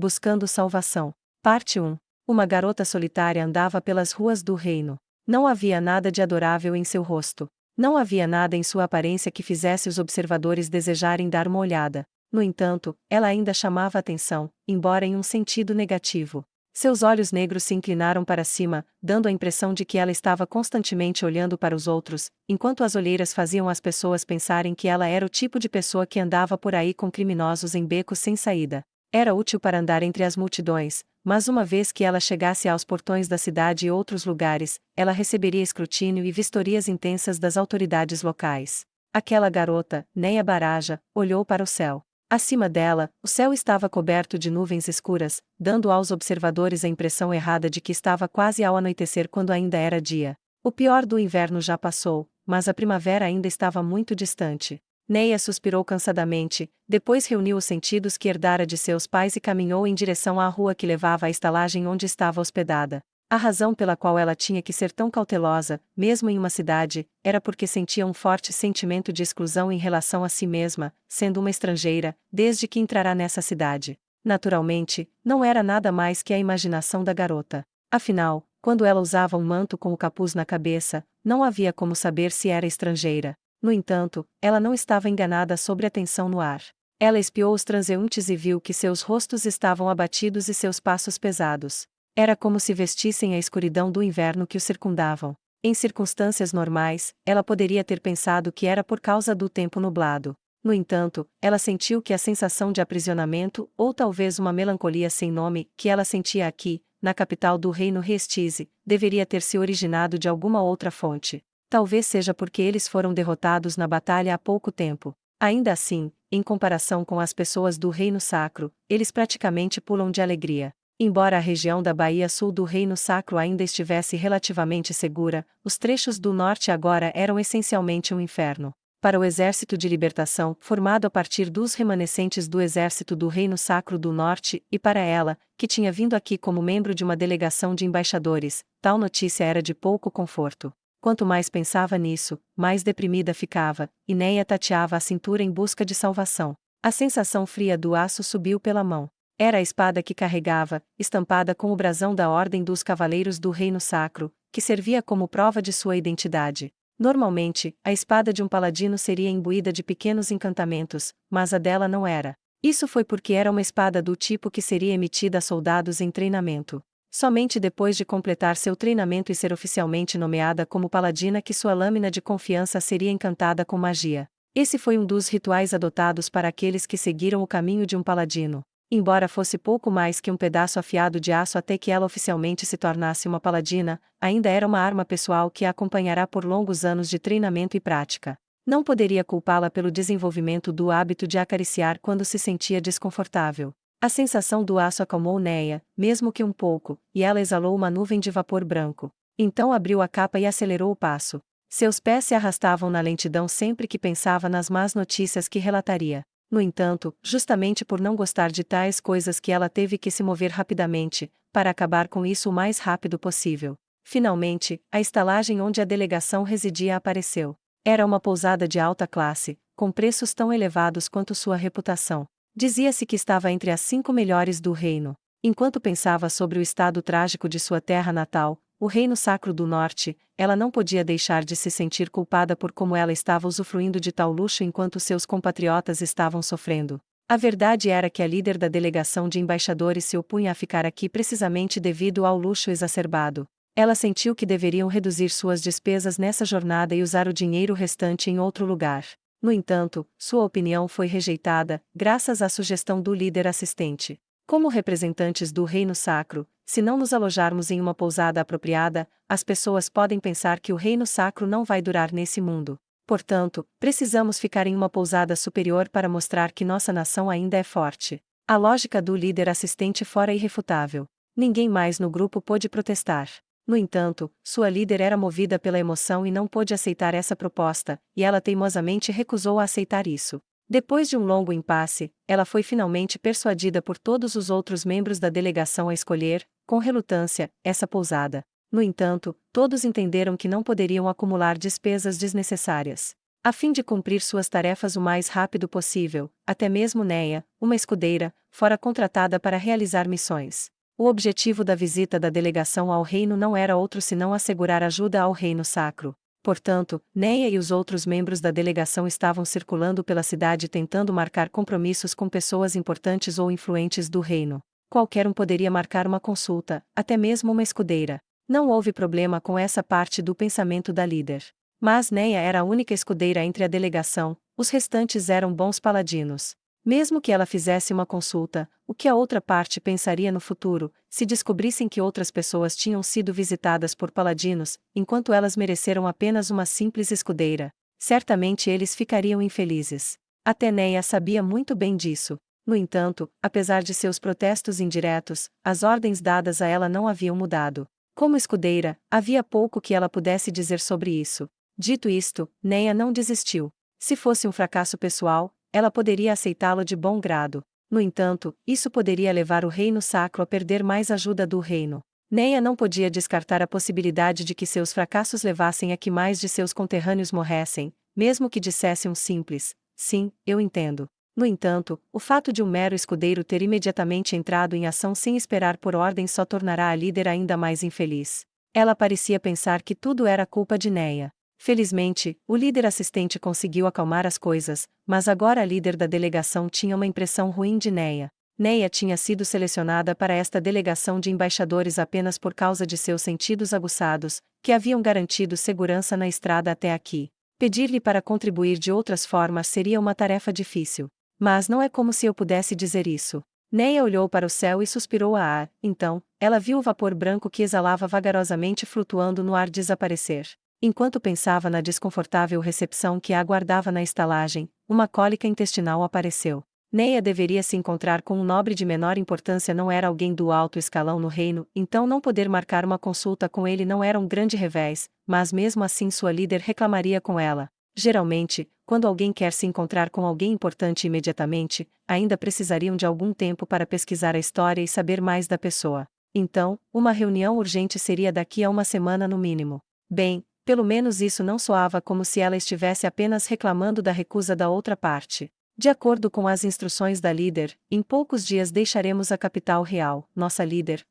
buscando salvação. Parte 1. Uma garota solitária andava pelas ruas do reino. Não havia nada de adorável em seu rosto. Não havia nada em sua aparência que fizesse os observadores desejarem dar uma olhada. No entanto, ela ainda chamava atenção, embora em um sentido negativo. Seus olhos negros se inclinaram para cima, dando a impressão de que ela estava constantemente olhando para os outros, enquanto as olheiras faziam as pessoas pensarem que ela era o tipo de pessoa que andava por aí com criminosos em becos sem saída. Era útil para andar entre as multidões, mas uma vez que ela chegasse aos portões da cidade e outros lugares, ela receberia escrutínio e vistorias intensas das autoridades locais. Aquela garota, Neia Baraja, olhou para o céu. Acima dela, o céu estava coberto de nuvens escuras, dando aos observadores a impressão errada de que estava quase ao anoitecer quando ainda era dia. O pior do inverno já passou, mas a primavera ainda estava muito distante. Neia suspirou cansadamente, depois reuniu os sentidos que herdara de seus pais e caminhou em direção à rua que levava à estalagem onde estava hospedada. A razão pela qual ela tinha que ser tão cautelosa, mesmo em uma cidade, era porque sentia um forte sentimento de exclusão em relação a si mesma, sendo uma estrangeira, desde que entrara nessa cidade. Naturalmente, não era nada mais que a imaginação da garota. Afinal, quando ela usava um manto com o capuz na cabeça, não havia como saber se era estrangeira. No entanto, ela não estava enganada sobre a tensão no ar. Ela espiou os transeuntes e viu que seus rostos estavam abatidos e seus passos pesados. Era como se vestissem a escuridão do inverno que os circundavam. Em circunstâncias normais, ela poderia ter pensado que era por causa do tempo nublado. No entanto, ela sentiu que a sensação de aprisionamento, ou talvez uma melancolia sem nome, que ela sentia aqui, na capital do reino Restize, deveria ter se originado de alguma outra fonte. Talvez seja porque eles foram derrotados na batalha há pouco tempo. Ainda assim, em comparação com as pessoas do Reino Sacro, eles praticamente pulam de alegria. Embora a região da Baía Sul do Reino Sacro ainda estivesse relativamente segura, os trechos do norte agora eram essencialmente um inferno. Para o Exército de Libertação, formado a partir dos remanescentes do Exército do Reino Sacro do Norte, e para ela, que tinha vindo aqui como membro de uma delegação de embaixadores, tal notícia era de pouco conforto. Quanto mais pensava nisso, mais deprimida ficava, e Neia tateava a cintura em busca de salvação. A sensação fria do aço subiu pela mão. Era a espada que carregava, estampada com o brasão da Ordem dos Cavaleiros do Reino Sacro, que servia como prova de sua identidade. Normalmente, a espada de um paladino seria imbuída de pequenos encantamentos, mas a dela não era. Isso foi porque era uma espada do tipo que seria emitida a soldados em treinamento. Somente depois de completar seu treinamento e ser oficialmente nomeada como paladina que sua lâmina de confiança seria encantada com magia. Esse foi um dos rituais adotados para aqueles que seguiram o caminho de um paladino. Embora fosse pouco mais que um pedaço afiado de aço até que ela oficialmente se tornasse uma paladina, ainda era uma arma pessoal que a acompanhará por longos anos de treinamento e prática. Não poderia culpá-la pelo desenvolvimento do hábito de acariciar quando se sentia desconfortável. A sensação do aço acalmou Neia, mesmo que um pouco, e ela exalou uma nuvem de vapor branco. Então abriu a capa e acelerou o passo. Seus pés se arrastavam na lentidão sempre que pensava nas más notícias que relataria. No entanto, justamente por não gostar de tais coisas que ela teve que se mover rapidamente, para acabar com isso o mais rápido possível. Finalmente, a estalagem onde a delegação residia apareceu. Era uma pousada de alta classe, com preços tão elevados quanto sua reputação. Dizia-se que estava entre as 5 melhores do reino. Enquanto pensava sobre o estado trágico de sua terra natal, o Reino Sacro do Norte, ela não podia deixar de se sentir culpada por como ela estava usufruindo de tal luxo enquanto seus compatriotas estavam sofrendo. A verdade era que a líder da delegação de embaixadores se opunha a ficar aqui precisamente devido ao luxo exacerbado. Ela sentiu que deveriam reduzir suas despesas nessa jornada e usar o dinheiro restante em outro lugar. No entanto, sua opinião foi rejeitada, graças à sugestão do líder assistente. Como representantes do Reino Sacro, se não nos alojarmos em uma pousada apropriada, as pessoas podem pensar que o Reino Sacro não vai durar nesse mundo. Portanto, precisamos ficar em uma pousada superior para mostrar que nossa nação ainda é forte. A lógica do líder assistente fora irrefutável. Ninguém mais no grupo pôde protestar. No entanto, sua líder era movida pela emoção e não pôde aceitar essa proposta, e ela teimosamente recusou a aceitar isso. Depois de um longo impasse, ela foi finalmente persuadida por todos os outros membros da delegação a escolher, com relutância, essa pousada. No entanto, todos entenderam que não poderiam acumular despesas desnecessárias. A fim de cumprir suas tarefas o mais rápido possível, até mesmo Neia, uma escudeira, fora contratada para realizar missões. O objetivo da visita da delegação ao reino não era outro senão assegurar ajuda ao reino sacro. Portanto, Neia e os outros membros da delegação estavam circulando pela cidade tentando marcar compromissos com pessoas importantes ou influentes do reino. Qualquer um poderia marcar uma consulta, até mesmo uma escudeira. Não houve problema com essa parte do pensamento da líder. Mas Neia era a única escudeira entre a delegação, os restantes eram bons paladinos. Mesmo que ela fizesse uma consulta, o que a outra parte pensaria no futuro, se descobrissem que outras pessoas tinham sido visitadas por paladinos, enquanto elas mereceram apenas uma simples escudeira? Certamente eles ficariam infelizes. Até Neia sabia muito bem disso. No entanto, apesar de seus protestos indiretos, as ordens dadas a ela não haviam mudado. Como escudeira, havia pouco que ela pudesse dizer sobre isso. Dito isto, Neia não desistiu. Se fosse um fracasso pessoal, ela poderia aceitá-lo de bom grado. No entanto, isso poderia levar o reino sacro a perder mais ajuda do reino. Neia não podia descartar a possibilidade de que seus fracassos levassem a que mais de seus conterrâneos morressem, mesmo que dissesse um simples, sim, eu entendo. No entanto, o fato de um mero escudeiro ter imediatamente entrado em ação sem esperar por ordem só tornará a líder ainda mais infeliz. Ela parecia pensar que tudo era culpa de Neia. Felizmente, o líder assistente conseguiu acalmar as coisas, mas agora a líder da delegação tinha uma impressão ruim de Neia. Neia tinha sido selecionada para esta delegação de embaixadores apenas por causa de seus sentidos aguçados, que haviam garantido segurança na estrada até aqui. Pedir-lhe para contribuir de outras formas seria uma tarefa difícil. Mas não é como se eu pudesse dizer isso. Neia olhou para o céu e suspirou a ar, então, ela viu o vapor branco que exalava vagarosamente flutuando no ar desaparecer. Enquanto pensava na desconfortável recepção que a aguardava na estalagem, uma cólica intestinal apareceu. Neia deveria se encontrar com um nobre de menor importância, não era alguém do alto escalão no reino, então não poder marcar uma consulta com ele não era um grande revés, mas mesmo assim sua líder reclamaria com ela. Geralmente, quando alguém quer se encontrar com alguém importante imediatamente, ainda precisariam de algum tempo para pesquisar a história e saber mais da pessoa. Então, uma reunião urgente seria daqui a uma semana no mínimo. Bem, pelo menos isso não soava como se ela estivesse apenas reclamando da recusa da outra parte. De acordo com as instruções da líder, em poucos dias deixaremos a capital real. Nossa líder,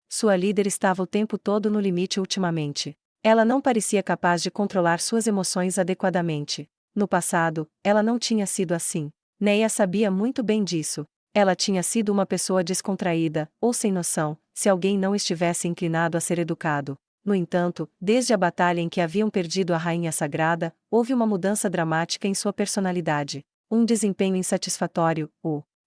sua líder estava o tempo todo no limite ultimamente. Ela não parecia capaz de controlar suas emoções adequadamente. No passado, ela não tinha sido assim. Neia sabia muito bem disso. Ela tinha sido uma pessoa descontraída, ou sem noção, se alguém não estivesse inclinado a ser educado. No entanto, desde a batalha em que haviam perdido a Rainha Sagrada, houve uma mudança dramática em sua personalidade. Um desempenho insatisfatório,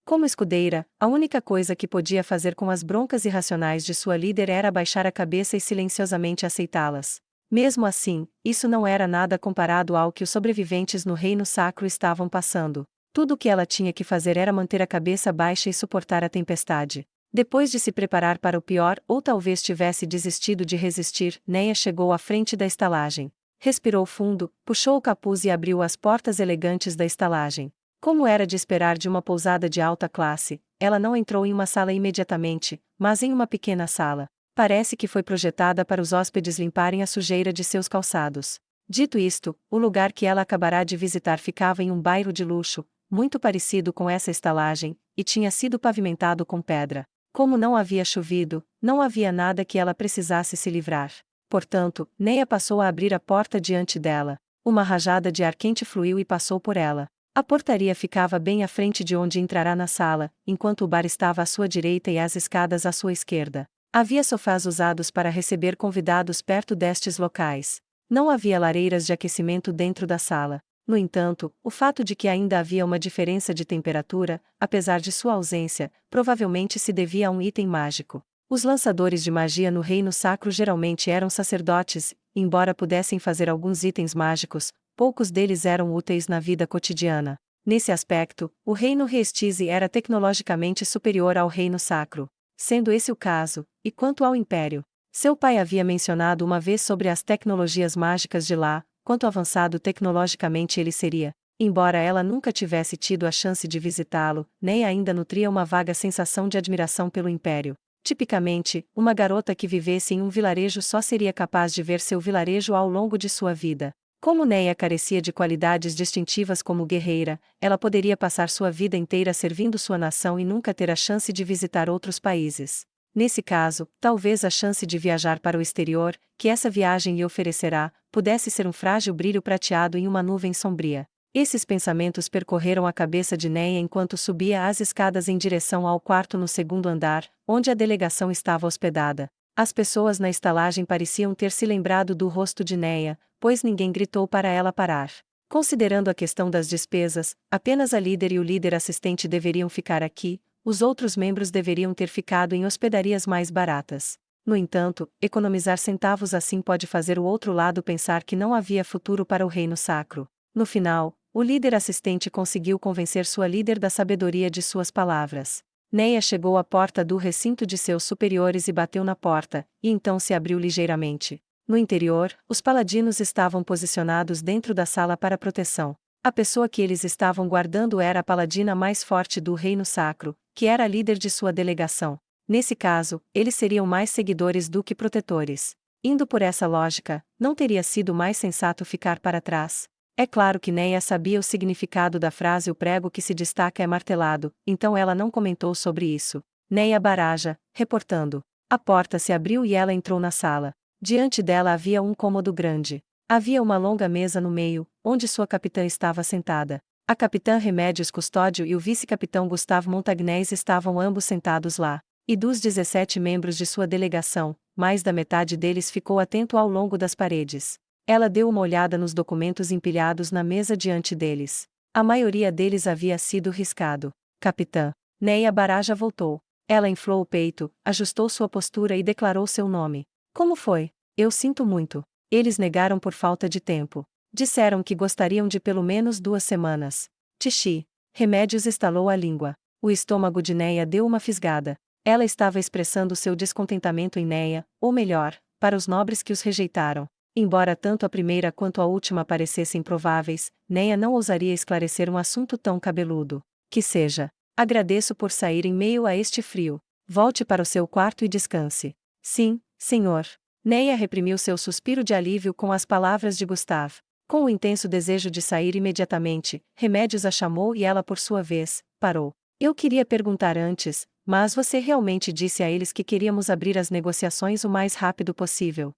Como escudeira, a única coisa que podia fazer com as broncas irracionais de sua líder era abaixar a cabeça e silenciosamente aceitá-las. Mesmo assim, isso não era nada comparado ao que os sobreviventes no Reino Sacro estavam passando. Tudo o que ela tinha que fazer era manter a cabeça baixa e suportar a tempestade. Depois de se preparar para o pior, ou talvez tivesse desistido de resistir, Neia chegou à frente da estalagem. Respirou fundo, puxou o capuz e abriu as portas elegantes da estalagem. Como era de esperar de uma pousada de alta classe, ela não entrou em uma sala imediatamente, mas em uma pequena sala. Parece que foi projetada para os hóspedes limparem a sujeira de seus calçados. Dito isto, o lugar que ela acabará de visitar ficava em um bairro de luxo, muito parecido com essa estalagem, e tinha sido pavimentado com pedra. Como não havia chovido, não havia nada que ela precisasse se livrar. Portanto, Neia passou a abrir a porta diante dela. Uma rajada de ar quente fluiu e passou por ela. A portaria ficava bem à frente de onde entrará na sala, enquanto o bar estava à sua direita e as escadas à sua esquerda. Havia sofás usados para receber convidados perto destes locais. Não havia lareiras de aquecimento dentro da sala. No entanto, o fato de que ainda havia uma diferença de temperatura, apesar de sua ausência, provavelmente se devia a um item mágico. Os lançadores de magia no Reino Sacro geralmente eram sacerdotes, embora pudessem fazer alguns itens mágicos, poucos deles eram úteis na vida cotidiana. Nesse aspecto, o Reino Restize era tecnologicamente superior ao Reino Sacro. Sendo esse o caso, e quanto ao Império? Seu pai havia mencionado uma vez sobre as tecnologias mágicas de lá, quanto avançado tecnologicamente ele seria. Embora ela nunca tivesse tido a chance de visitá-lo, nem ainda nutria uma vaga sensação de admiração pelo Império. Tipicamente, uma garota que vivesse em um vilarejo só seria capaz de ver seu vilarejo ao longo de sua vida. Como Neia carecia de qualidades distintivas como guerreira, ela poderia passar sua vida inteira servindo sua nação e nunca ter a chance de visitar outros países. Nesse caso, talvez a chance de viajar para o exterior, que essa viagem lhe oferecerá, pudesse ser um frágil brilho prateado em uma nuvem sombria. Esses pensamentos percorreram a cabeça de Neia enquanto subia as escadas em direção ao quarto no segundo andar, onde a delegação estava hospedada. As pessoas na estalagem pareciam ter se lembrado do rosto de Neia, pois ninguém gritou para ela parar. Considerando a questão das despesas, apenas a líder e o líder assistente deveriam ficar aqui, os outros membros deveriam ter ficado em hospedarias mais baratas. No entanto, economizar centavos assim pode fazer o outro lado pensar que não havia futuro para o reino sacro. No final, o líder assistente conseguiu convencer sua líder da sabedoria de suas palavras. Neia chegou à porta do recinto de seus superiores e bateu na porta, e então se abriu ligeiramente. No interior, os paladinos estavam posicionados dentro da sala para proteção. A pessoa que eles estavam guardando era a paladina mais forte do reino sacro, que era a líder de sua delegação. Nesse caso, eles seriam mais seguidores do que protetores. Indo por essa lógica, não teria sido mais sensato ficar para trás? É claro que Neia sabia o significado da frase "o prego que se destaca é martelado", então ela não comentou sobre isso. Neia baraja, reportando. A porta se abriu e ela entrou na sala. Diante dela havia um cômodo grande. Havia uma longa mesa no meio, onde sua capitã estava sentada. A capitã Remédios Custódio e o vice-capitão Gustavo Montagnés estavam ambos sentados lá. E dos 17 membros de sua delegação, mais da metade deles ficou atento ao longo das paredes. Ela deu uma olhada nos documentos empilhados na mesa diante deles. A maioria deles havia sido riscado. Capitã. Neia Baraja voltou. Ela inflou o peito, ajustou sua postura e declarou seu nome. Como foi? Eu sinto muito. Eles negaram por falta de tempo. Disseram que gostariam de pelo menos 2 semanas. Tixi. Remédios estalou a língua. O estômago de Neia deu uma fisgada. Ela estava expressando seu descontentamento em Neia, ou melhor, para os nobres que os rejeitaram. Embora tanto a primeira quanto a última parecessem prováveis, Neia não ousaria esclarecer um assunto tão cabeludo. Que seja. Agradeço por sair em meio a este frio. Volte para o seu quarto e descanse. Sim, senhor. Neia reprimiu seu suspiro de alívio com as palavras de Gustav. Com o intenso desejo de sair imediatamente, Remédios a chamou e ela por sua vez, parou. Eu queria perguntar antes, mas você realmente disse a eles que queríamos abrir as negociações o mais rápido possível.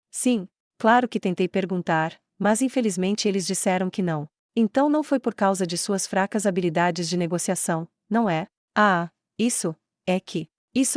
Sim, claro que tentei perguntar, mas infelizmente eles disseram que não. Então não foi por causa de suas fracas habilidades de negociação, não é? Isso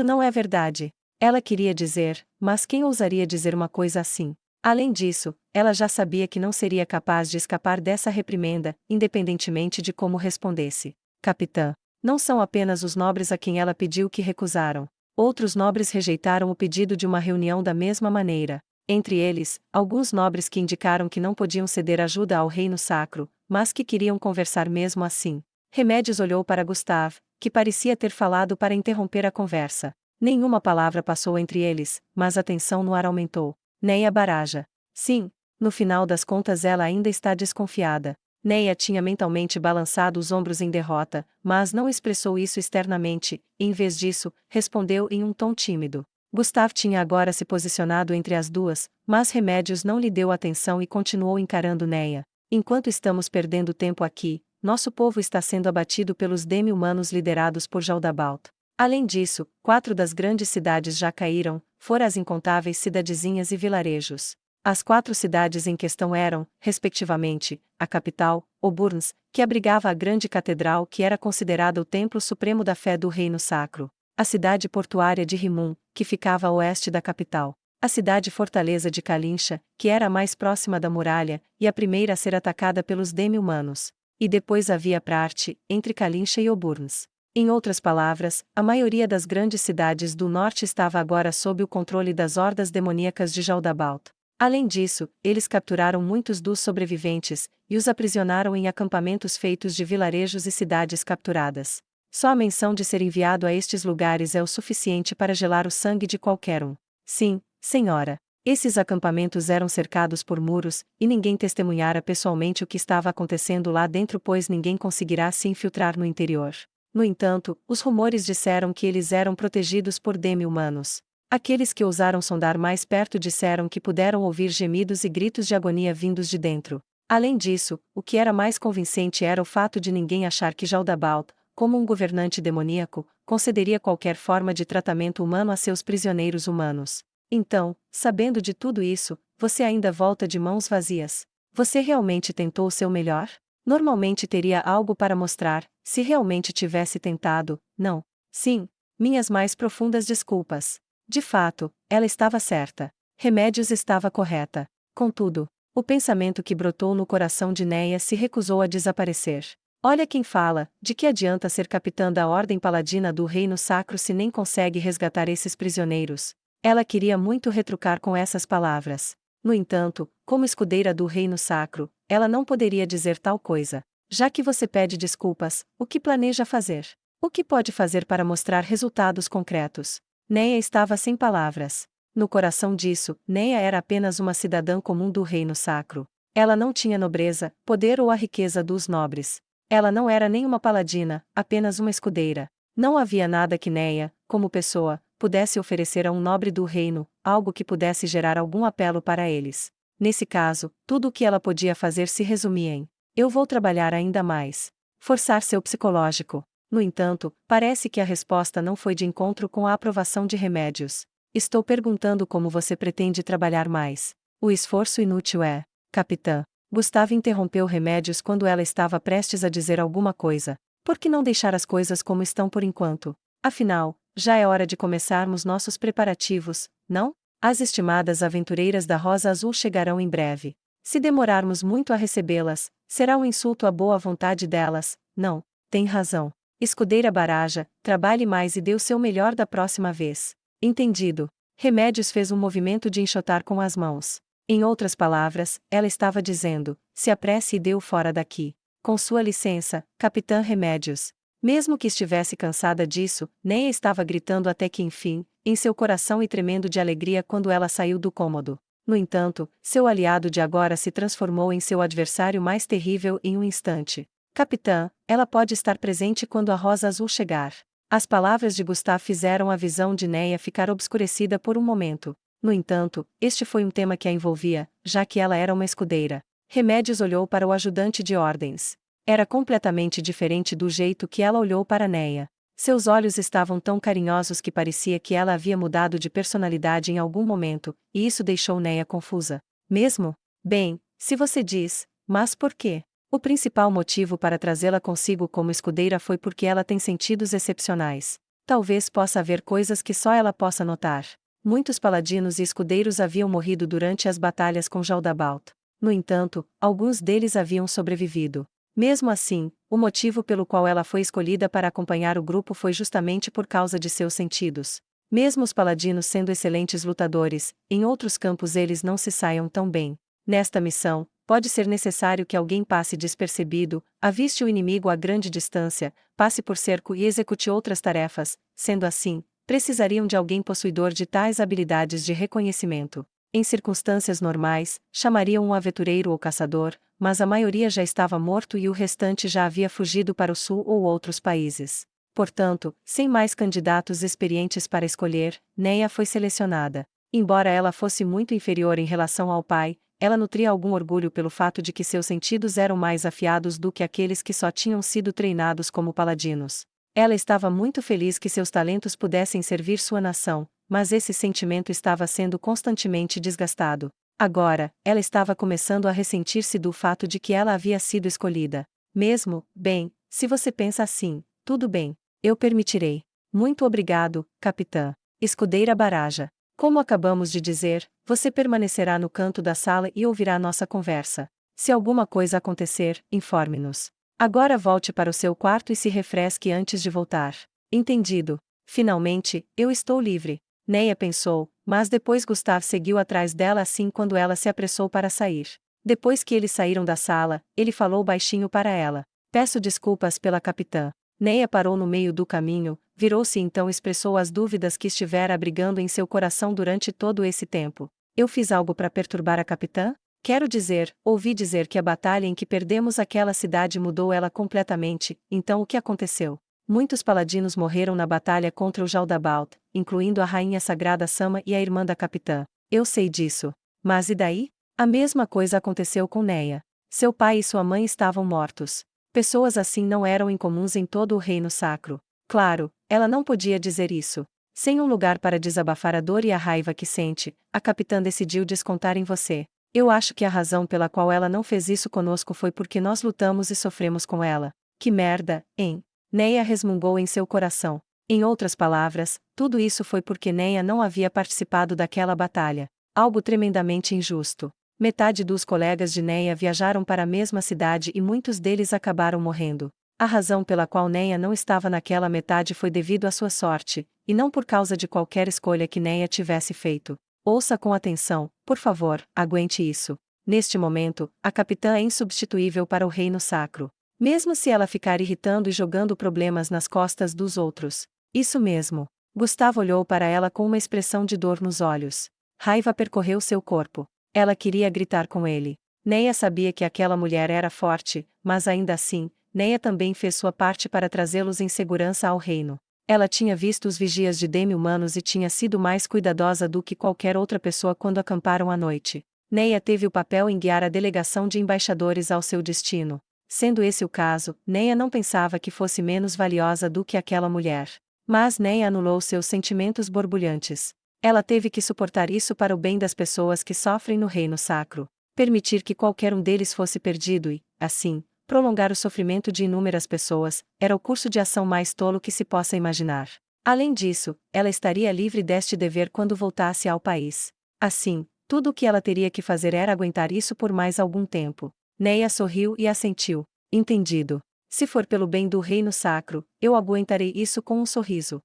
não é verdade. Ela queria dizer, mas quem ousaria dizer uma coisa assim? Além disso, ela já sabia que não seria capaz de escapar dessa reprimenda, independentemente de como respondesse. Capitã. Não são apenas os nobres a quem ela pediu que recusaram. Outros nobres rejeitaram o pedido de uma reunião da mesma maneira. Entre eles, alguns nobres que indicaram que não podiam ceder ajuda ao reino sacro, mas que queriam conversar mesmo assim. Remédios olhou para Gustav, que parecia ter falado para interromper a conversa. Nenhuma palavra passou entre eles, mas a tensão no ar aumentou. Neia baraja. Sim, no final das contas ela ainda está desconfiada. Neia tinha mentalmente balançado os ombros em derrota, mas não expressou isso externamente, e em vez disso, respondeu em um tom tímido. Gustav tinha agora se posicionado entre as duas, mas Remédios não lhe deu atenção e continuou encarando Neia. Enquanto estamos perdendo tempo aqui, nosso povo está sendo abatido pelos demi-humanos liderados por Jaldabalt. Além disso, 4 das grandes cidades já caíram, fora as incontáveis cidadezinhas e vilarejos. As 4 cidades em questão eram, respectivamente, a capital, Oburns, que abrigava a grande catedral que era considerada o templo supremo da fé do reino sacro. A cidade portuária de Rimum, que ficava a oeste da capital. A cidade-fortaleza de Kalincha, que era a mais próxima da muralha, e a primeira a ser atacada pelos demi-humanos. E depois havia Prarte, entre Kalincha e Oburns. Em outras palavras, a maioria das grandes cidades do norte estava agora sob o controle das hordas demoníacas de Jaldabalt. Além disso, eles capturaram muitos dos sobreviventes, e os aprisionaram em acampamentos feitos de vilarejos e cidades capturadas. Só a menção de ser enviado a estes lugares é o suficiente para gelar o sangue de qualquer um. Sim, senhora. Esses acampamentos eram cercados por muros, e ninguém testemunhara pessoalmente o que estava acontecendo lá dentro, pois ninguém conseguirá se infiltrar no interior. No entanto, os rumores disseram que eles eram protegidos por demi-humanos. Aqueles que ousaram sondar mais perto disseram que puderam ouvir gemidos e gritos de agonia vindos de dentro. Além disso, o que era mais convincente era o fato de ninguém achar que Jaldabaoth, como um governante demoníaco, concederia qualquer forma de tratamento humano a seus prisioneiros humanos. Então, sabendo de tudo isso, você ainda volta de mãos vazias. Você realmente tentou o seu melhor? Normalmente teria algo para mostrar, se realmente tivesse tentado, não. Sim, minhas mais profundas desculpas. De fato, ela estava certa. Remédios estava correta. Contudo, o pensamento que brotou no coração de Neia se recusou a desaparecer. Olha quem fala, de que adianta ser capitã da Ordem Paladina do Reino Sacro se nem consegue resgatar esses prisioneiros? Ela queria muito retrucar com essas palavras. No entanto, como escudeira do Reino Sacro, ela não poderia dizer tal coisa. Já que você pede desculpas, o que planeja fazer? O que pode fazer para mostrar resultados concretos? Neia estava sem palavras. No coração disso, Neia era apenas uma cidadã comum do Reino Sacro. Ela não tinha nobreza, poder ou a riqueza dos nobres. Ela não era nem uma paladina, apenas uma escudeira. Não havia nada que Neia, como pessoa, pudesse oferecer a um nobre do reino, algo que pudesse gerar algum apelo para eles. Nesse caso, tudo o que ela podia fazer se resumia em: eu vou trabalhar ainda mais. Forçar seu psicológico. No entanto, parece que a resposta não foi de encontro com a aprovação de Remédios. Estou perguntando como você pretende trabalhar mais. O esforço inútil é. Capitã. Gustavo interrompeu Remédios quando ela estava prestes a dizer alguma coisa. Por que não deixar as coisas como estão por enquanto? Afinal, já é hora de começarmos nossos preparativos, não? As estimadas aventureiras da Rosa Azul chegarão em breve. Se demorarmos muito a recebê-las, será um insulto à boa vontade delas, não? Tem razão. Escudeira Baraja, trabalhe mais e dê o seu melhor da próxima vez. Entendido. Remédios fez um movimento de enxotar com as mãos. Em outras palavras, ela estava dizendo: se apresse e dê-o fora daqui. Com sua licença, Capitã Remédios. Mesmo que estivesse cansada disso, Neia estava gritando até que enfim, em seu coração e tremendo de alegria quando ela saiu do cômodo. No entanto, seu aliado de agora se transformou em seu adversário mais terrível em um instante. Capitã, ela pode estar presente quando a Rosa Azul chegar. As palavras de Gustavo fizeram a visão de Neia ficar obscurecida por um momento. No entanto, este foi um tema que a envolvia, já que ela era uma escudeira. Remédios olhou para o ajudante de ordens. Era completamente diferente do jeito que ela olhou para Neia. Seus olhos estavam tão carinhosos que parecia que ela havia mudado de personalidade em algum momento, e isso deixou Neia confusa. Mesmo? Bem, se você diz, mas por quê? O principal motivo para trazê-la consigo como escudeira foi porque ela tem sentidos excepcionais. Talvez possa haver coisas que só ela possa notar. Muitos paladinos e escudeiros haviam morrido durante as batalhas com Jaldabaoth. No entanto, alguns deles haviam sobrevivido. Mesmo assim, o motivo pelo qual ela foi escolhida para acompanhar o grupo foi justamente por causa de seus sentidos. Mesmo os paladinos sendo excelentes lutadores, em outros campos eles não se saiam tão bem. Nesta missão, pode ser necessário que alguém passe despercebido, aviste o inimigo a grande distância, passe por cerco e execute outras tarefas. Sendo assim, precisariam de alguém possuidor de tais habilidades de reconhecimento. Em circunstâncias normais, chamariam um aventureiro ou caçador, mas a maioria já estava morto e o restante já havia fugido para o sul ou outros países. Portanto, sem mais candidatos experientes para escolher, Neia foi selecionada. Embora ela fosse muito inferior em relação ao pai, ela nutria algum orgulho pelo fato de que seus sentidos eram mais afiados do que aqueles que só tinham sido treinados como paladinos. Ela estava muito feliz que seus talentos pudessem servir sua nação, mas esse sentimento estava sendo constantemente desgastado. Agora, ela estava começando a ressentir-se do fato de que ela havia sido escolhida. Mesmo, bem, se você pensa assim, tudo bem, eu permitirei. Muito obrigado, capitã. Escudeira Baraja. Como acabamos de dizer, você permanecerá no canto da sala e ouvirá nossa conversa. Se alguma coisa acontecer, informe-nos. Agora volte para o seu quarto e se refresque antes de voltar. Entendido. Finalmente, eu estou livre. Neia pensou, mas depois Gustavo seguiu atrás dela assim quando ela se apressou para sair. Depois que eles saíram da sala, ele falou baixinho para ela. Peço desculpas pela capitã. Neia parou no meio do caminho, virou-se e então expressou as dúvidas que estivera abrigando em seu coração durante todo esse tempo. Eu fiz algo para perturbar a capitã? Quero dizer, ouvi dizer que a batalha em que perdemos aquela cidade mudou ela completamente, então o que aconteceu? Muitos paladinos morreram na batalha contra o Jaldabaoth, incluindo a rainha sagrada Sama e a irmã da capitã. Eu sei disso. Mas e daí? A mesma coisa aconteceu com Neia. Seu pai e sua mãe estavam mortos. Pessoas assim não eram incomuns em todo o reino sacro. Claro, ela não podia dizer isso. Sem um lugar para desabafar a dor e a raiva que sente, a capitã decidiu descontar em você. Eu acho que a razão pela qual ela não fez isso conosco foi porque nós lutamos e sofremos com ela. Que merda, hein? Neia resmungou em seu coração. Em outras palavras, tudo isso foi porque Neia não havia participado daquela batalha. Algo tremendamente injusto. Metade dos colegas de Neia viajaram para a mesma cidade e muitos deles acabaram morrendo. A razão pela qual Neia não estava naquela metade foi devido à sua sorte, e não por causa de qualquer escolha que Neia tivesse feito. Ouça com atenção, por favor, aguente isso. Neste momento, a capitã é insubstituível para o reino sacro. Mesmo se ela ficar irritando e jogando problemas nas costas dos outros. Isso mesmo. Gustavo olhou para ela com uma expressão de dor nos olhos. Raiva percorreu seu corpo. Ela queria gritar com ele. Neia sabia que aquela mulher era forte, mas ainda assim, Neia também fez sua parte para trazê-los em segurança ao reino. Ela tinha visto os vigias de demi-humanos e tinha sido mais cuidadosa do que qualquer outra pessoa quando acamparam à noite. Neia teve o papel em guiar a delegação de embaixadores ao seu destino. Sendo esse o caso, Neia não pensava que fosse menos valiosa do que aquela mulher. Mas Neia anulou seus sentimentos borbulhantes. Ela teve que suportar isso para o bem das pessoas que sofrem no reino sacro. Permitir que qualquer um deles fosse perdido e, assim, prolongar o sofrimento de inúmeras pessoas, era o curso de ação mais tolo que se possa imaginar. Além disso, ela estaria livre deste dever quando voltasse ao país. Assim, tudo o que ela teria que fazer era aguentar isso por mais algum tempo. Neia sorriu e assentiu. Entendido. Se for pelo bem do reino sacro, eu aguentarei isso com um sorriso.